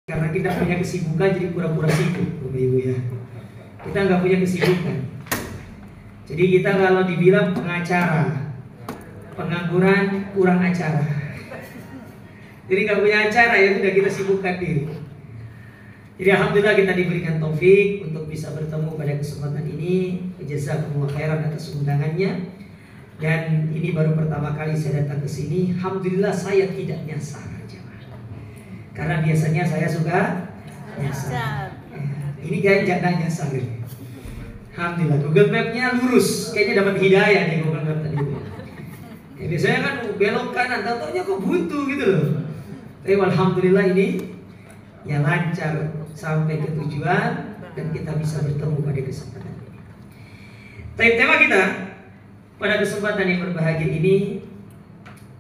Karena kita punya kesibukan jadi pura-pura sibuk, Bapak Ibu ya. Kita nggak punya kesibukan. Jadi kita kalau dibilang pengacara, pengangguran kurang acara. Jadi nggak punya acara ya sudah kita sibukkan diri. Jadi alhamdulillah kita diberikan taufik untuk bisa bertemu pada kesempatan ini. Jazakumullah khairan atas undangannya. Dan ini baru pertama kali saya datang ke sini. Alhamdulillah saya tidak nyasar. Karena biasanya saya suka nyasar. Ini kayaknya nggak nyasar. Alhamdulillah Google Map-nya lurus. Kayaknya dapat hidayah nih Google Map tadi. Ya, biasanya kan belok kanan, tahu-taunya kok buntu gitu loh. Tapi alhamdulillah ini ya lancar sampai ke tujuan dan kita bisa bertemu pada kesempatan ini. Tema kita pada kesempatan yang berbahagia ini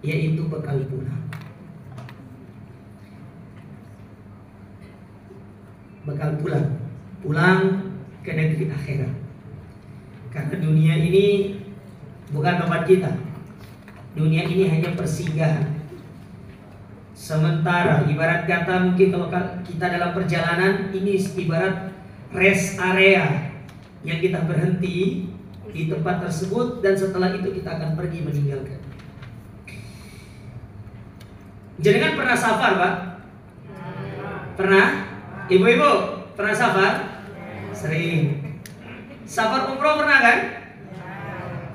yaitu bekal pulang. Bekal pulang ke negeri akhirat. Karena dunia ini bukan tempat kita. Dunia ini hanya persinggahan. Sementara ibarat kata mungkin kalau kita dalam perjalanan ini ibarat rest area yang kita berhenti di tempat tersebut dan setelah itu kita akan pergi meninggalkan. Jenengan pernah safar, Pak? Pernah? Ibu-ibu pernah safar? Sering. Safar umroh pernah kan?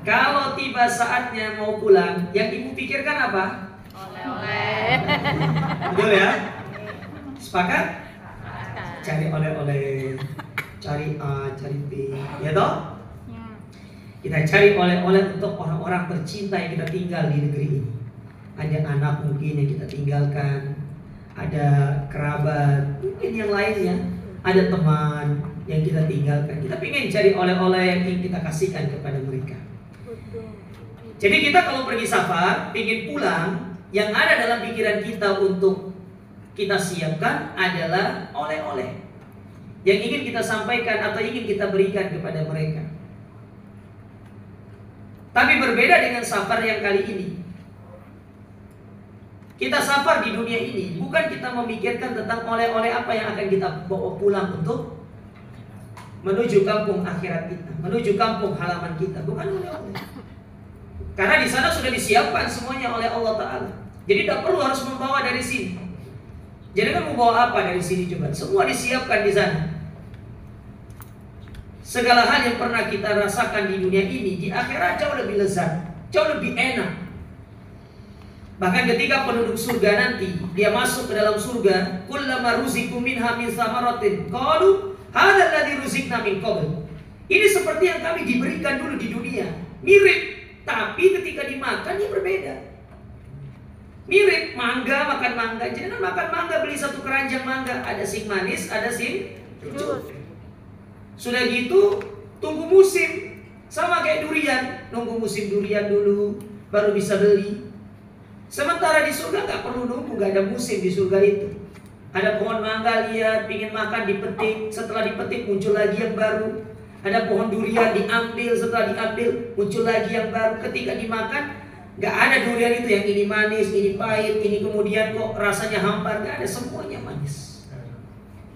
Kalau tiba saatnya mau pulang, yang ibu pikirkan apa? Oleh-oleh. Betul ya? Sepakat? Cari oleh-oleh, cari A, cari B, ya toh? Kita cari oleh-oleh untuk orang-orang tercinta yang kita tinggal di negeri ini. Ada anak mungkin yang kita tinggalkan, ada kerabat, mungkin yang lainnya, ada teman yang kita tinggalkan. Kita ingin cari oleh-oleh yang ingin kita kasihkan kepada mereka. Jadi kita kalau pergi safar, ingin pulang, yang ada dalam pikiran kita untuk kita siapkan adalah oleh-oleh yang ingin kita sampaikan atau ingin kita berikan kepada mereka. Tapi berbeda dengan safar yang kali ini. Kita safar di dunia ini bukan kita memikirkan tentang oleh-oleh apa yang akan kita bawa pulang untuk menuju kampung akhirat kita, menuju kampung halaman kita, bukan oleh-oleh. Karena di sana sudah disiapkan semuanya oleh Allah Ta'ala. Jadi tidak perlu harus membawa dari sini. Jadi kan mau bawa apa dari sini coba? Semua disiapkan di sana. Segala hal yang pernah kita rasakan di dunia ini, di akhirat jauh lebih lezat, jauh lebih enak. Bahkan ketika penduduk surga nanti dia masuk ke dalam surga, kullama ruziqu minha min thamaratin qalu hadzal ladzi ruziqna min qabl. Ini seperti yang kami diberikan dulu di dunia. Mirip, tapi ketika dimakan dia berbeda. Mirip mangga, makan mangga. Jangan makan mangga, beli satu keranjang mangga, ada sing manis, ada sing lucu. Sudah gitu tunggu musim. Sama kayak durian, nunggu musim durian dulu baru bisa beli. Sementara di surga nggak perlu nunggu, nggak ada musim di surga itu. Ada pohon mangga lihat, pingin makan dipetik, setelah dipetik muncul lagi yang baru. Ada pohon durian diambil, setelah diambil muncul lagi yang baru. Ketika dimakan, nggak ada durian itu yang ini manis, ini pahit, ini kemudian kok rasanya hampar, nggak ada, semuanya manis.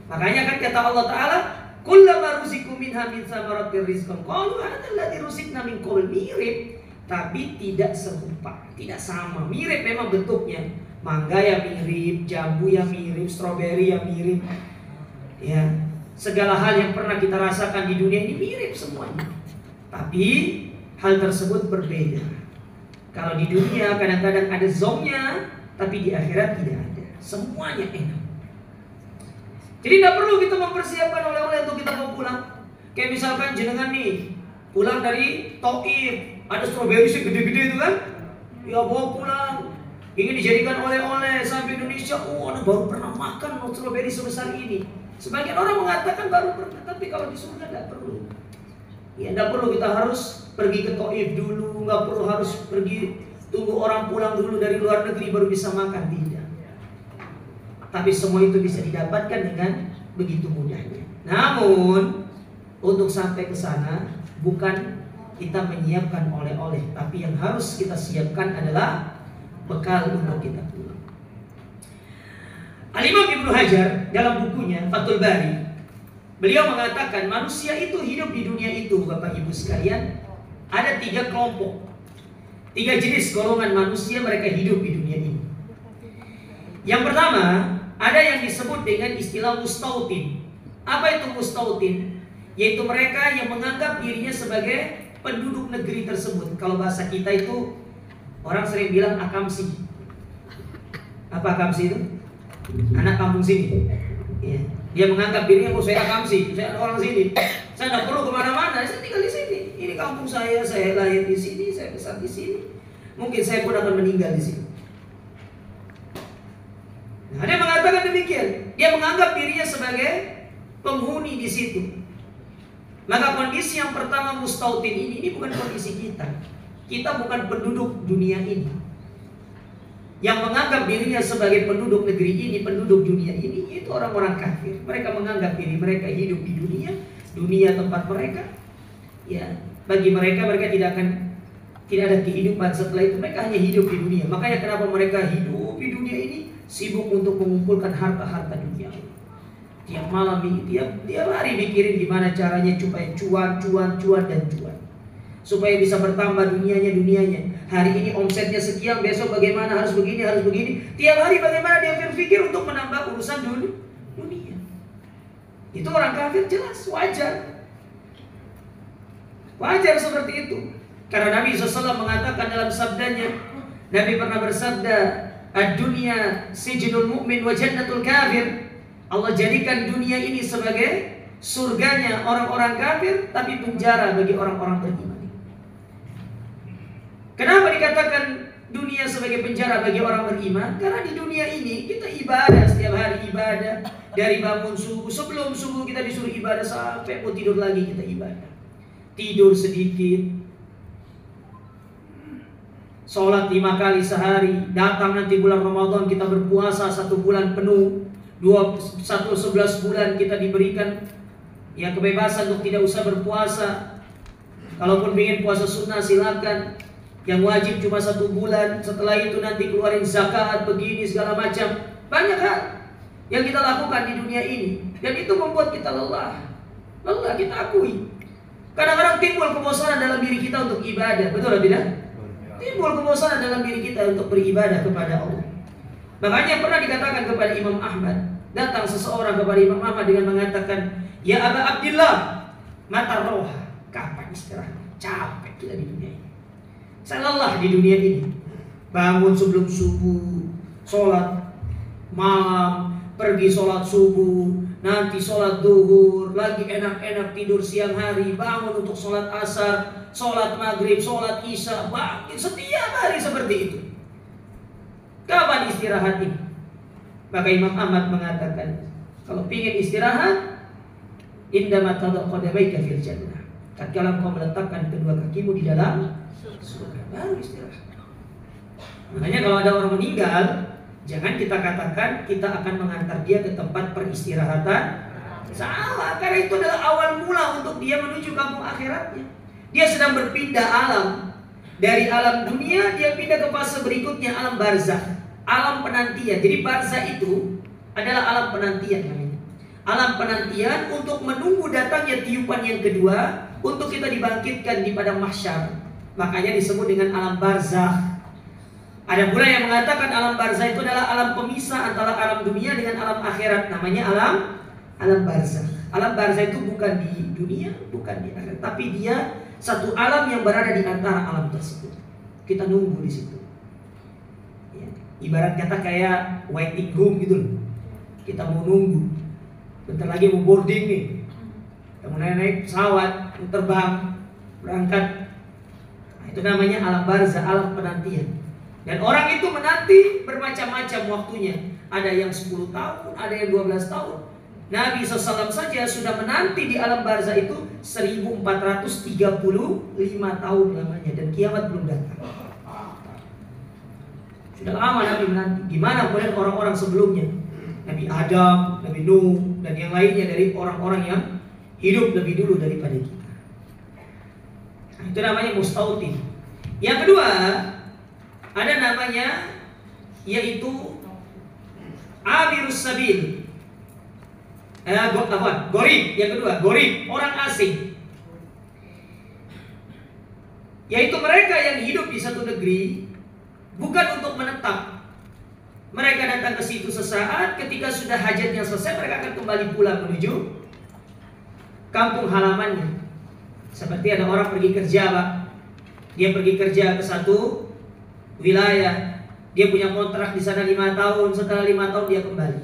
Makanya kan kata Allah Ta'ala, kullama ruziqu minha min thamaratir rizqan qalu hadzal ladzi ruziqna min qabl. Mirip tapi tidak serupa, tidak sama. Mirip memang bentuknya. Mangga yang mirip, jambu yang mirip, stroberi yang mirip. Ya, segala hal yang pernah kita rasakan di dunia ini mirip semuanya. Tapi hal tersebut berbeda. Kalau di dunia kadang-kadang ada zonnya, tapi di akhirat tidak ada. Semuanya enak. Jadi tidak perlu kita mempersiapkan oleh-oleh untuk kita mau pulang. Kayak misalkan jenengan nih pulang dari Taif, ada stroberi segede-gede itu kan, ya bawa pulang, ingin dijadikan oleh-oleh sampai Indonesia. Oh, anak baru pernah makan stroberi sebesar ini. Sebagian orang mengatakan baru pernah, tapi kalau di surga tidak perlu. Ya tidak perlu kita harus pergi ke Taif dulu, nggak perlu harus pergi tunggu orang pulang dulu dari luar negeri baru bisa makan, tidak. Tapi semua itu bisa didapatkan dengan begitu mudahnya. Namun untuk sampai ke sana bukan kita menyiapkan oleh-oleh, tapi yang harus kita siapkan adalah bekal untuk kita pulang. Al-Imam Ibnu Ibnu Hajar dalam bukunya Fathul Bari, beliau mengatakan manusia itu hidup di dunia itu, Bapak Ibu sekalian, ada 3 kelompok, 3 jenis golongan manusia mereka hidup di dunia ini. Yang pertama, ada yang disebut dengan istilah mustautin. Apa itu mustautin? Yaitu mereka yang menganggap dirinya sebagai penduduk negeri tersebut. Kalau bahasa kita itu orang sering bilang akamsi. Apa akamsi itu? Anak kampung sini. Ya. Dia menganggap dirinya, oh saya akamsi, saya orang sini. Saya tidak perlu kemana-mana, saya tinggal di sini. Ini kampung saya lahir di sini, saya besar di sini. Mungkin saya pun akan meninggal di sini. Nah, dia mengatakan demikian. Dia menganggap dirinya sebagai penghuni di situ. Maka kondisi yang pertama mustautin ini bukan kondisi kita. Kita bukan penduduk dunia ini. Yang menganggap dirinya sebagai penduduk negeri ini, penduduk dunia ini, itu orang-orang kafir. Mereka menganggap diri mereka hidup di dunia tempat mereka. Ya, bagi mereka tidak ada kehidupan setelah itu. Mereka hanya hidup di dunia. Makanya kenapa mereka hidup di dunia ini, sibuk untuk mengumpulkan harta-harta dunia. Tiap malam tiap hari mikirin gimana caranya supaya cuan. Supaya bisa bertambah dunianya. Hari ini omsetnya sekian, besok bagaimana, harus begini. Tiap hari bagaimana dia berpikir untuk menambah urusan dunia. Itu orang kafir, jelas, wajar. Wajar seperti itu. Karena Nabi SAW mengatakan dalam sabdanya, Nabi pernah bersabda, ad-dunya sijnul mu'min wa jannatul kafir. Allah jadikan dunia ini sebagai surganya orang-orang kafir, tapi penjara bagi orang-orang beriman. Kenapa dikatakan dunia sebagai penjara bagi orang beriman? Karena di dunia ini kita ibadah setiap hari, ibadah dari bangun subuh. Sebelum subuh kita disuruh ibadah sampai mau tidur lagi kita ibadah. Tidur sedikit, sholat 5 kali sehari. Datang nanti bulan Ramadan kita berpuasa 1 bulan penuh. 11 bulan kita diberikan ya kebebasan untuk tidak usah berpuasa. Kalaupun ingin puasa sunnah silakan. Yang wajib cuma 1 bulan. Setelah itu nanti keluarin zakat, begini segala macam. Banyak hal yang kita lakukan di dunia ini, dan itu membuat kita lelah. Lelah, kita akui. Kadang-kadang timbul kebosanan dalam diri kita untuk ibadah. Betul atau tidak? Timbul kebosanan dalam diri kita untuk beribadah kepada Allah. Makanya pernah dikatakan kepada Imam Ahmad, datang seseorang kepada Imam Ahmad dengan mengatakan, ya Aba Abdillah, mata roha, kapan istirahat? Capek kita di dunia ini. Saya lelah di dunia ini. Bangun sebelum subuh, sholat malam, pergi sholat subuh, nanti sholat duhur, lagi enak-enak tidur siang hari, bangun untuk sholat asar, sholat maghrib, sholat isya, bangun setiap hari seperti itu. Kapan istirahat ini? Maka Imam Ahmad mengatakan, kalau ingin istirahat, indama tadau qadamaika fil jannah. Tatkala kau meletakkan kedua kakimu di dalam surga, baru istirahat. Makanya kalau ada orang meninggal, jangan kita katakan kita akan mengantar dia ke tempat peristirahatan. Salah, karena itu adalah awal mula untuk dia menuju kampung akhiratnya. Dia sedang berpindah alam. Dari alam dunia dia pindah ke fase berikutnya, alam barzakh, alam penantian. Jadi barzakh itu adalah alam penantian namanya. Alam penantian untuk menunggu datangnya tiupan yang kedua, untuk kita dibangkitkan di padang mahsyar. Makanya disebut dengan alam barzakh. Ada pula yang mengatakan alam barzakh itu adalah alam pemisah antara alam dunia dengan alam akhirat. Namanya alam barzakh. Alam barzakh itu bukan di dunia, bukan di akhirat, tapi dia satu alam yang berada di antara alam tersebut. Kita nunggu di situ. Ya. Ibarat kata kayak waiting room gitu loh. Kita mau nunggu. Bentar lagi mau boarding nih. Kita mau naik pesawat, mau terbang, berangkat. Nah, itu namanya alam barzakh, alam penantian. Dan orang itu menanti bermacam-macam waktunya. Ada yang 10 tahun, ada yang 12 tahun. Nabi SAW saja sudah menanti di alam barzakh itu 1435 tahun lamanya, dan kiamat belum datang. Sudah lama Nabi menanti. Gimana kemudian orang-orang sebelumnya? Nabi Adam, Nabi Nuh, dan yang lainnya dari orang-orang yang hidup lebih dulu daripada kita. Nah, itu namanya mustautin. Yang kedua, ada namanya yaitu abirus sabil. Gorib, yang kedua, gorib, orang asing. Yaitu mereka yang hidup di satu negeri bukan untuk menetap. Mereka datang ke situ sesaat, ketika sudah hajatnya selesai mereka akan kembali pulang menuju kampung halamannya. Seperti ada orang pergi kerja, Pak. Dia pergi kerja ke satu wilayah, dia punya kontrak di sana 5 tahun, setelah 5 tahun dia kembali.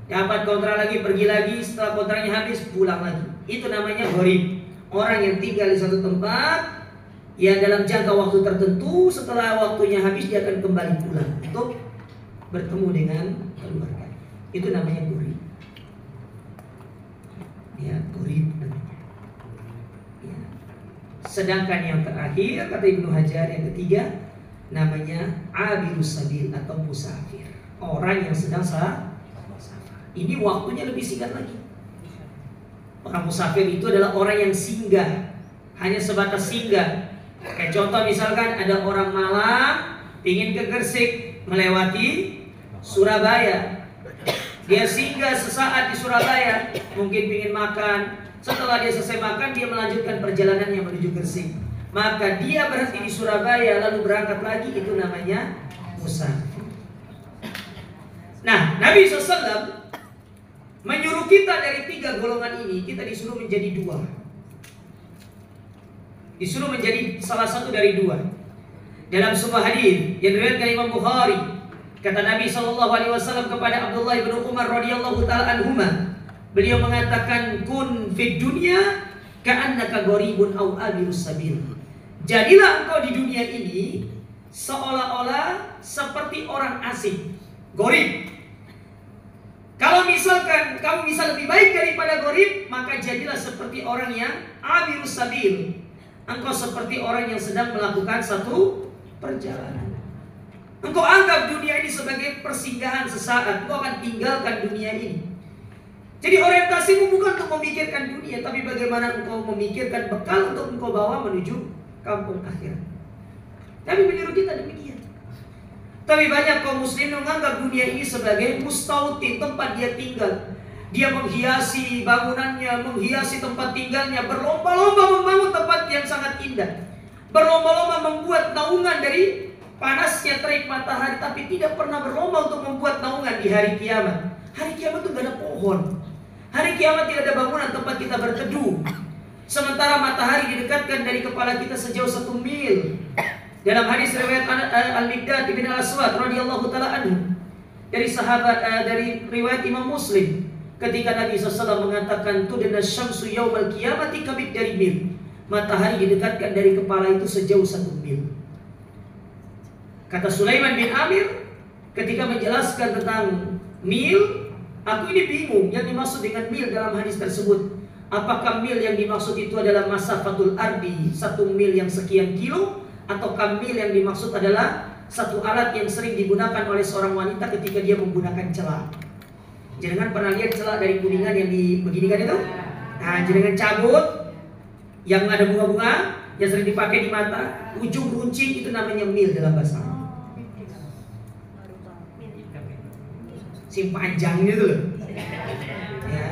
Dapat kontrak lagi, pergi lagi, setelah kontraknya habis pulang lagi. Itu namanya gharib. Orang yang tinggal di satu tempat yang dalam jangka waktu tertentu, setelah waktunya habis dia akan kembali pulang untuk bertemu dengan keluarga. Itu namanya gharib. Ya, gharib namanya. Ya. Sedangkan yang terakhir kata Ibnu Hajar, yang ketiga namanya abirus sabil atau musafir. Orang yang sedang safar. Ini waktunya lebih singkat lagi. Orang musafir itu adalah orang yang singgah, hanya sebatas singgah. Kayak contoh misalkan ada orang Malang ingin ke Gresik melewati Surabaya. Dia singgah sesaat di Surabaya, mungkin ingin makan. Setelah dia selesai makan, dia melanjutkan perjalanannya menuju Gresik. Maka dia berhenti di Surabaya lalu berangkat lagi, itu namanya musafir. Nah, Nabi SAW menyuruh kita dari 3 golongan ini, kita disuruh menjadi 2. Disuruh menjadi salah satu dari 2. Dalam sebuah hadis yang diriwayatkan Imam Bukhari, kata Nabi SAW kepada Abdullah bin Umar radhiyallahu taala anhuma, beliau mengatakan, kun fid dunya ka'annaka gharibun aw abirus sabil. Jadilah engkau di dunia ini seolah-olah seperti orang asing, gharib. Kalau misalkan kamu bisa lebih baik daripada gharib, maka jadilah seperti orang yang abirus sabil. Engkau seperti orang yang sedang melakukan satu perjalanan. Engkau anggap dunia ini sebagai persinggahan sesaat. Engkau akan tinggalkan dunia ini. Jadi orientasimu bukan untuk memikirkan dunia, tapi bagaimana engkau memikirkan bekal untuk engkau bawa menuju kampung akhirat. Nabi menyuruh kita demikian. Tapi banyak kaum muslim menganggap dunia ini sebagai mustautin, tempat dia tinggal. Dia menghiasi bangunannya, menghiasi tempat tinggalnya, berlomba-lomba membangun tempat yang sangat indah, berlomba-lomba membuat naungan dari panasnya terik matahari, tapi tidak pernah berlomba untuk membuat naungan di hari kiamat. Hari kiamat itu gak ada pohon. Hari kiamat tidak ada bangunan tempat kita berteduh. Sementara matahari didekatkan dari kepala kita sejauh 1 mil. Dalam hadis riwayat Al-Miqdad bin Al-Aswad radhiyallahu taala anhu, dari sahabat dari riwayat Imam Muslim, ketika Nabi SAW mengatakan tudna syamsu yaumal qiyamati kabid dari mil. Matahari didekatkan dari kepala itu sejauh 1 mil. Kata Sulaiman bin Amir ketika menjelaskan tentang mil, aku ini bingung yang dimaksud dengan mil dalam hadis tersebut. Apakah mil yang dimaksud itu adalah masafatul ardi, 1 mil yang sekian kilo, atau mil yang dimaksud adalah satu alat yang sering digunakan oleh seorang wanita ketika dia menggunakan celak. Jangan pernah lihat celak dari kuningan yang dibeginikan itu? Nah, jangan cabut yang ada bunga-bunga yang sering dipakai di mata, ujung runcing, itu namanya mil dalam bahasa Arab. Si panjang itu loh. Ya.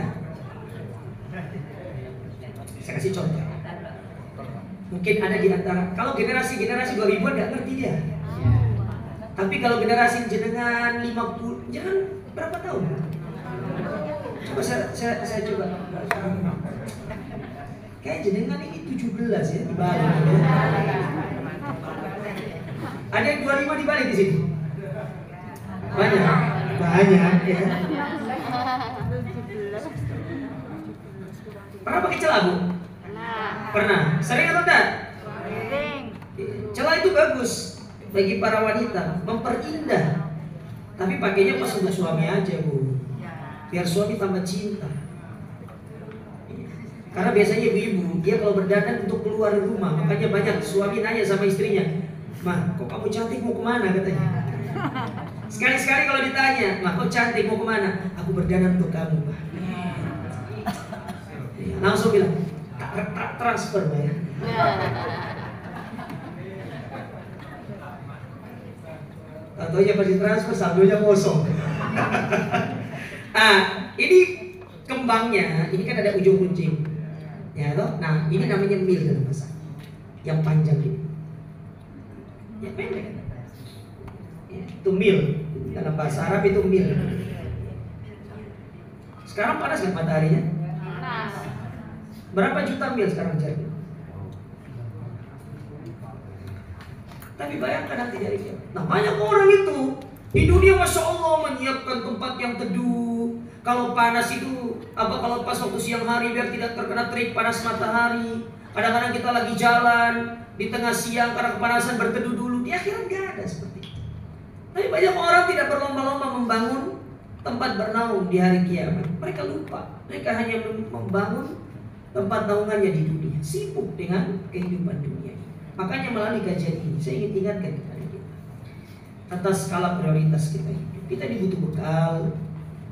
Saya kasih contoh. Mungkin ada di antara, kalau generasi 2000-an gak ngerti dia. Tapi kalau generasi jenengan 50, jangan berapa tahun? Coba saya coba. Kayak jenengan ini 17 ya di Bali. Ada yang 25 di Bali di sini? Banyak ya. Pernah pakai celah, Bu? Pernah. Sering atau enggak? Sering. Celah itu bagus bagi para wanita, memperindah. Tapi pakainya pas untuk suami aja, Bu. Biar suami tambah cinta. Karena biasanya ibu-ibu, dia kalau berdandan untuk keluar rumah, makanya banyak suami nanya sama istrinya, "Mah, kok kamu cantik, mau kemana?" katanya. Sekali-sekali kalau ditanya, "Mah, kok cantik, mau kemana?" "Aku berdandan untuk kamu, Pak." Langsung bilang, transfer, Pak ya. Tahu-tahu ya pas transfer saldonya kosong. Ini kembangnya, ini kan ada ujung kuncing, ya toh. Nah, ini namanya mil dalam bahasa. Yang panjang ini, ya pendek. Ya, itu mil dalam bahasa Arab itu mil. Sekarang panas kan mataharinya? Panas. Berapa juta mil sekarang jaraknya? Tapi bayangkan nanti dari dia. Nah, banyak orang itu di dunia, masya Allah, menyiapkan tempat yang teduh. Kalau panas itu kalau pas waktu siang hari biar tidak terkena terik panas matahari. Kadang-kadang kita lagi jalan di tengah siang karena kepanasan berteduh dulu. Di akhirat gak ada seperti itu. Tapi banyak orang tidak berlomba-lomba membangun tempat bernaung di hari kiamat. Mereka lupa. Mereka hanya membangun tempat naungannya di dunia. Sibuk dengan kehidupan dunia. Makanya melalui kajian ini saya ingin ingatkan kepada kita atas skala prioritas kita hidup. Kita butuh bekal.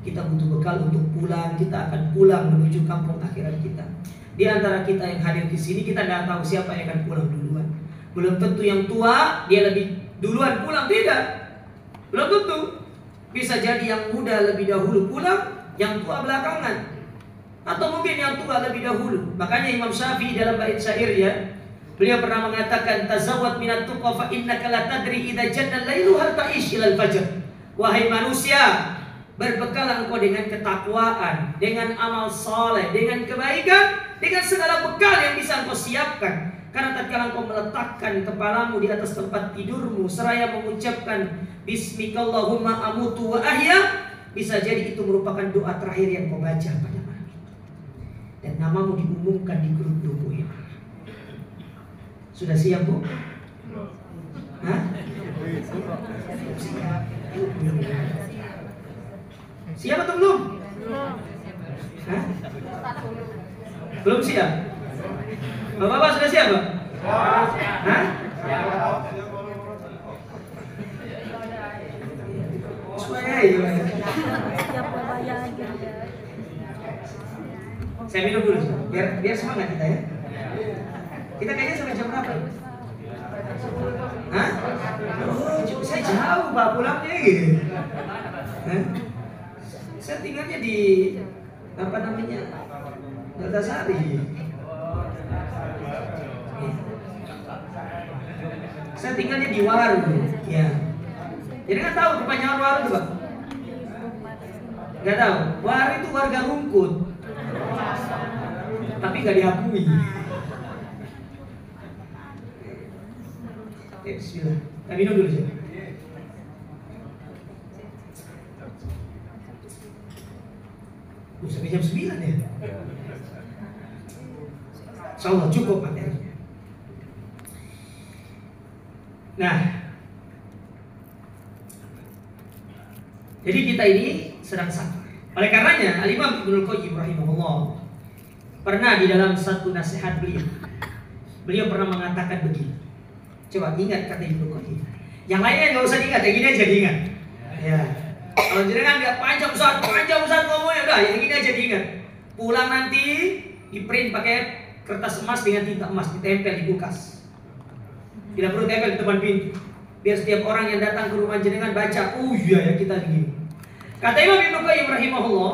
Kita butuh bekal untuk pulang. Kita akan pulang menuju kampung akhirat kita. Di antara kita yang hadir di sini, kita tidak tahu siapa yang akan pulang duluan. Belum tentu yang tua dia lebih duluan pulang, tidak. Belum tentu. Bisa jadi yang muda lebih dahulu pulang, yang tua belakangan. Atau mungkin yang tua lebih dahulu. Makanya Imam Syafi'i dalam bait syairnya, beliau pernah mengatakan, tazawwad minat tuqa fa innaka la tadri idza janna al-lailu hal ta'ish ila al-fajr. Wahai manusia, berbekalah engkau dengan ketakwaan, dengan amal soleh, dengan kebaikan, dengan segala bekal yang bisa engkau siapkan. Karena tatkala engkau meletakkan kepalamu di atas tempat tidurmu seraya mengucapkan Bismikallahumma amutu wa ahya, bisa jadi itu merupakan doa terakhir yang kau baca pada malam itu. Dan namamu diumumkan di grup WA. Sudah siap, Bu? Hah? Siap atau belum? Hah? Belum siap? Bapak-bapak sudah siap, Pak? Hah? Saya minum dulu, biar semangat kita ya. Kita kayaknya sampai jam berapa? Hah? Oh, saya jauh Pak pulangnya gitu. Hah? Saya tinggalnya di Galtasari. Saya tinggalnya di Waru, ya. Jadi nggak tahu kepanjangan Waru itu, Pak? Nggak tahu. Waru itu warga Rungkut, tapi nggak diakui. Bismillah. Kita minum dulu sih. Sampai jam 9 ya. Insyaallah cukup materinya. Nah, jadi kita ini sedang sabar. Oleh karenanya Al-Imam Ibnul Qayyim rahimahullah pernah di dalam satu nasihat beliau pernah mengatakan begini. Coba ingat kata Ibnu Qayyim. Yang lainnya nggak usah diingat, yang gini aja diingat. Ya. Kalau jenengan nggak panjang Ustaz ngomongnya, udah yang gini aja diingat. Pulang nanti di print pakai kertas emas dengan tinta emas, ditempel di kulkas. Tidak perlu tempel di depan pintu. Biar setiap orang yang datang ke rumah jenengan baca, iya ya kita begini. Kata Imam Ibnu Qayyim rahimahullah,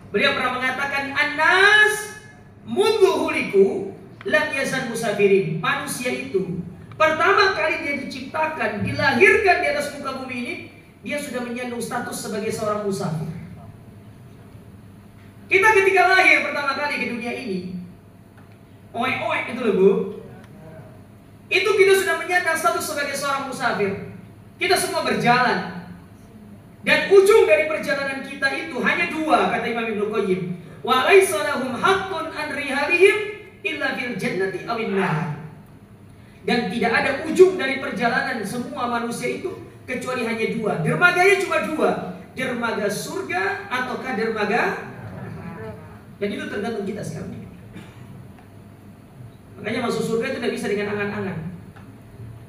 beliau pernah mengatakan, An-nas mundu huliku lam yazal musafirin. Manusia itu pertama kali dia diciptakan, dilahirkan di atas muka bumi ini, dia sudah menyandung status sebagai seorang musafir. Kita ketika lahir pertama kali ke dunia ini, oek itu loh Bu, itu kita sudah menyandang status sebagai seorang musafir. Kita semua berjalan, dan ujung dari perjalanan kita itu hanya dua, kata Imam Ibnu Qayyim. Wa laisa lahum haqqun an rihalihim illa fil jannati awin nar. Dan tidak ada ujung dari perjalanan semua manusia itu kecuali hanya dua. Dermaganya cuma dua, dermaga surga ataukah dermaga. Dan itu tergantung kita sekarang. Makanya masuk surga itu tidak bisa dengan angan-angan.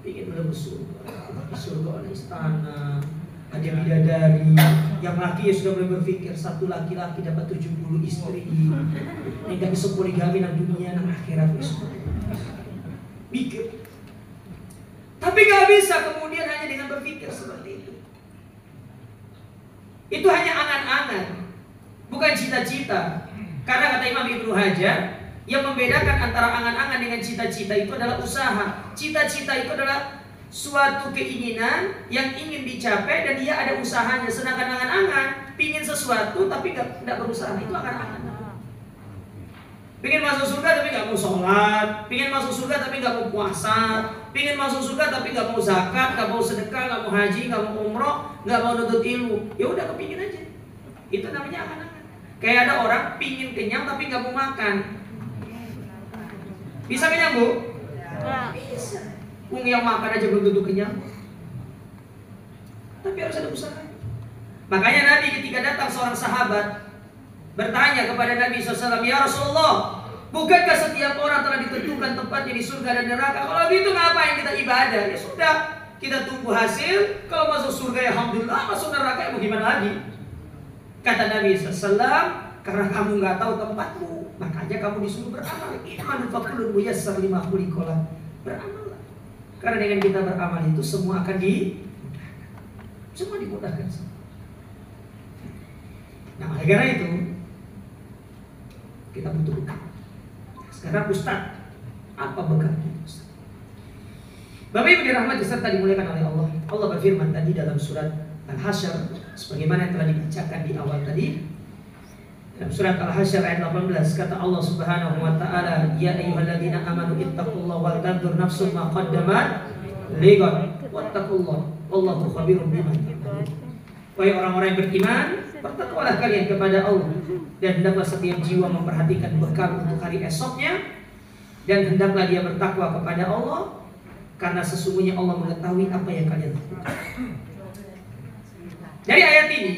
Ingin melebur surga, di surga ada istana, ada bidadari. Yang laki sudah mulai berpikir satu laki-laki dapat 70 istri. Ini gak bisa poligami dalam dunia dan akhirat. Mikir. Tapi gak bisa kemudian hanya dengan berpikir seperti itu. Itu hanya angan-angan, bukan cita-cita. Karena kata Imam Ibnu Hajar, yang membedakan antara angan-angan dengan cita-cita itu adalah usaha. Cita-cita itu adalah suatu keinginan yang ingin dicapai dan dia ada usahanya. Sedangkan angan-angan, pingin sesuatu tapi tidak berusaha, itu angan-angan. Pingin masuk surga tapi nggak mau sholat, pingin masuk surga tapi nggak mau puasa, pingin masuk surga tapi nggak mau zakat, nggak mau sedekah, nggak mau haji, nggak mau umroh, nggak mau nuntut ilmu. Ya udah kepingin aja. Itu namanya angan-angan. Kayak ada orang pingin kenyang tapi nggak mau makan. Bisa kenyang, Bu? Bisa. Yang makan aja belum tentu kenyang. Tapi harus ada usaha. Makanya Nabi ketika datang seorang sahabat bertanya kepada Nabi SAW, "Ya Rasulullah, bukankah setiap orang telah ditentukan tempatnya di surga dan neraka? Kalau gitu ngapain kita ibadah? Ya sudah, kita tunggu hasil. Kalau masuk surga ya alhamdulillah, masuk neraka ya mau gimana lagi?" Kata Nabi SAW, "Karena kamu nggak tahu tempatmu, makanya kamu disuruh beramal. Iman fakulun muyassar lima khuliqalah." Beramal. Karena dengan kita beramal itu semua akan dimudahkan. Semua dimudahkan. Nah, oleh karena itu kita butuh bekal. Sekarang Ustaz, apa bekalnya Ustaz? Bapak Ibu dirahmati serta dimuliakan oleh Allah. Allah berfirman tadi dalam surat Al-Hasyr, sebagaimana yang telah dibacakan di awal tadi. Dalam surat Al-Hasyr ayat 18 kata Allah Subhanahu wa taala, "Ya ayyuhalladzina amanu ittaqullaha wal tanzur nafsum ma qaddamat lighad wattaqullaha wallahu khabirum bima ta'malun." Wahai orang-orang yang beriman, bertakwalah kalian kepada Allah dan hendaklah setiap jiwa memperhatikan bekal untuk hari esoknya, dan hendaklah dia bertakwa kepada Allah karena sesungguhnya Allah mengetahui apa yang kalian lakukan. Dari ayat ini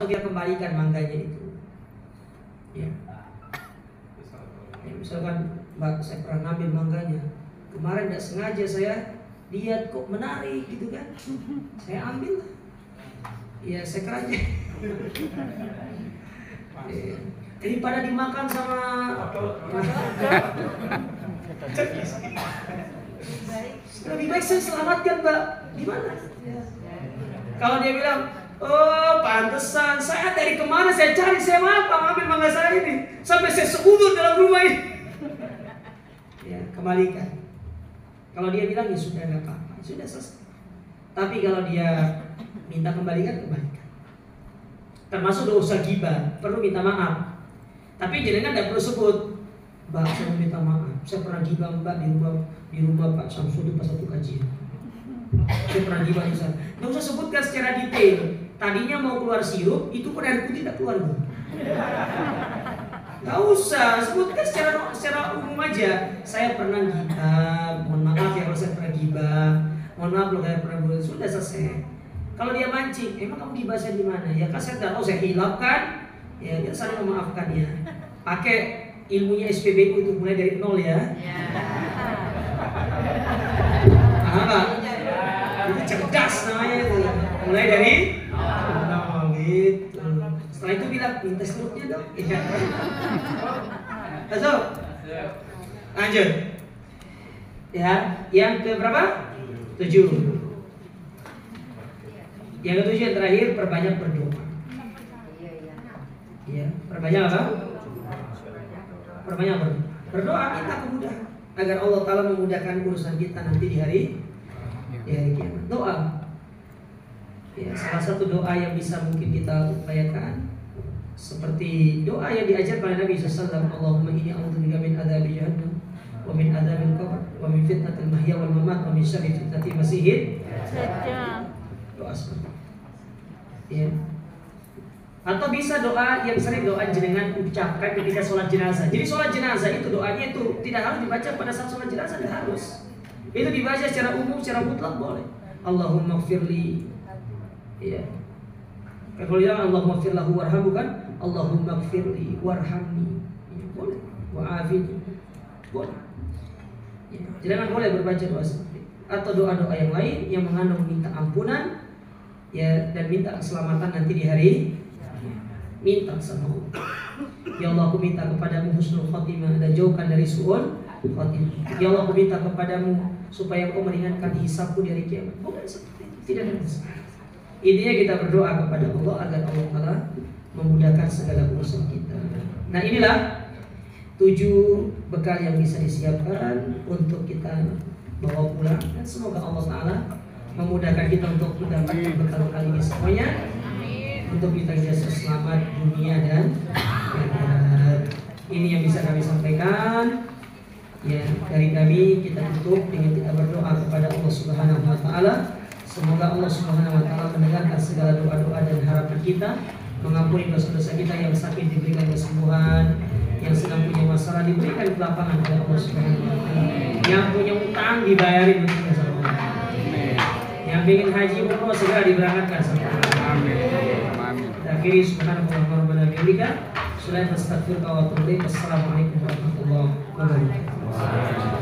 dia kembalikan mangganya itu. Ya. Misalkan Mbak, saya pernah ngambil mangganya. Kemarin tidak sengaja saya lihat kok menarik gitu kan. Saya ambil lah. Ya saya kerja. Ya. Daripada dimakan sama lebih baik saya selamatkan Mbak. Gimana? Kalau dia bilang, "Oh pantesan, saya dari kemana saya cari, saya ambil mangga saya ini sampai saya sekudur dalam rumah ini." Ya kembalikan. Kalau dia bilang ya sudah nggak apa-apa, sudah selesai. Tapi kalau dia minta kembalikan, kembalikan. Termasuk dosa ghibah, perlu minta maaf. Tapi jenengan tidak perlu sebut, "Mbak, saya minta maaf, saya pernah ghibah Mbak di rumah Pak Samsudin pas satu kajian. Saya pernah ghibah di sana." Nggak usah sebutkan secara detail. Tadinya mau keluar sirup, itu pun air putih tidak keluar. Nggak usah sebutkan secara umum aja. Saya pernah ghibah, mohon maaf ya kalau saya pernah ghibah, mohon maaf kalau saya pernah buat, sudah selesai. Kalau dia mancing, "Emang kamu ghibah saya di mana?" Ya kan saya nggak tahu, saya hilapkan. Ya dia saling memaafkan ya. Pakai ilmunya SPBU itu mulai dari nol ya. Apa? Itu cerdas namanya itu. Mulai dari nol gitu. Setelah itu bilang, "Minta sirupnya dong." Iya. Masuk. Lanjut. Ya, yang ke berapa? 7. Yang ke-7 yang terakhir, perbanyak berdoa. Ya, perbanyak apa? Perbanyak berdoa. Berdoa minta kemudahan agar Allah Ta'ala memudahkan urusan kita nanti di hari kiamat. Doa. Ya, salah satu doa yang bisa mungkin kita upayakan seperti doa yang diajarkan oleh Nabi SAW, "Allahumma inni a'udzubika min adzabi jahannam wa min adzabil qabr wa min fitnatil mahya wal mamat wa min syarri fitnatil masiihid dajjal." Doa seperti itu. Ya. Atau bisa doa yang sering doa jenengan ucapkan ketika sholat jenazah. Jadi sholat jenazah itu doanya itu tidak harus dibaca pada saat sholat jenazah, tidak harus. Itu dibaca secara umum, secara mutlak boleh. Allahumma gfirli. Ya. Kalau dia Allahumma gfir lahu warhamhu kan, Allahumma gfirli warhamni. Ya, boleh. Wa'afini. Boleh. Ya. Jangan boleh berbaca doa seperti itu. Atau doa-doa yang lain yang mengandung minta ampunan, ya, dan minta keselamatan nanti di hari. Minta sama Allah, "Ya Allah, aku minta kepadamu husnul khatimah dan jauhkan dari su'ul khatimah. Ya Allah, aku minta kepadamu supaya Engkau meringankan hisabku di hari kiamat." Bukan seperti itu, tidak ada masalah. Intinya kita berdoa kepada Allah agar Allah Ta'ala memudahkan segala urusan kita. Nah, inilah 7 bekal yang bisa disiapkan untuk kita bawa pulang, dan semoga Allah Ta'ala memudahkan kita untuk mendapatkan bekal-bekal ini semuanya untuk kita bisa selamat dunia dan akhirat. Ini yang bisa kami sampaikan. Ya, dari kami kita tutup dengan kita berdoa kepada Allah Subhanahu wa taala. Semoga Allah Subhanahu wa taala mendengarkan segala doa-doa dan harapan kita, mengampuni dosa-dosa kita, yang sakit diberikan kesembuhan, yang sedang punya masalah diberikan kelapangan oleh Allah Subhanahu wa taala, yang punya utang dibayarin betul sama Allah, yang ingin haji umroh segera diberangkatkan sama Allah. Amin. Akhiri subhanallah wa bihamdika, Assalamualaikum warahmatullahi wabarakatuh.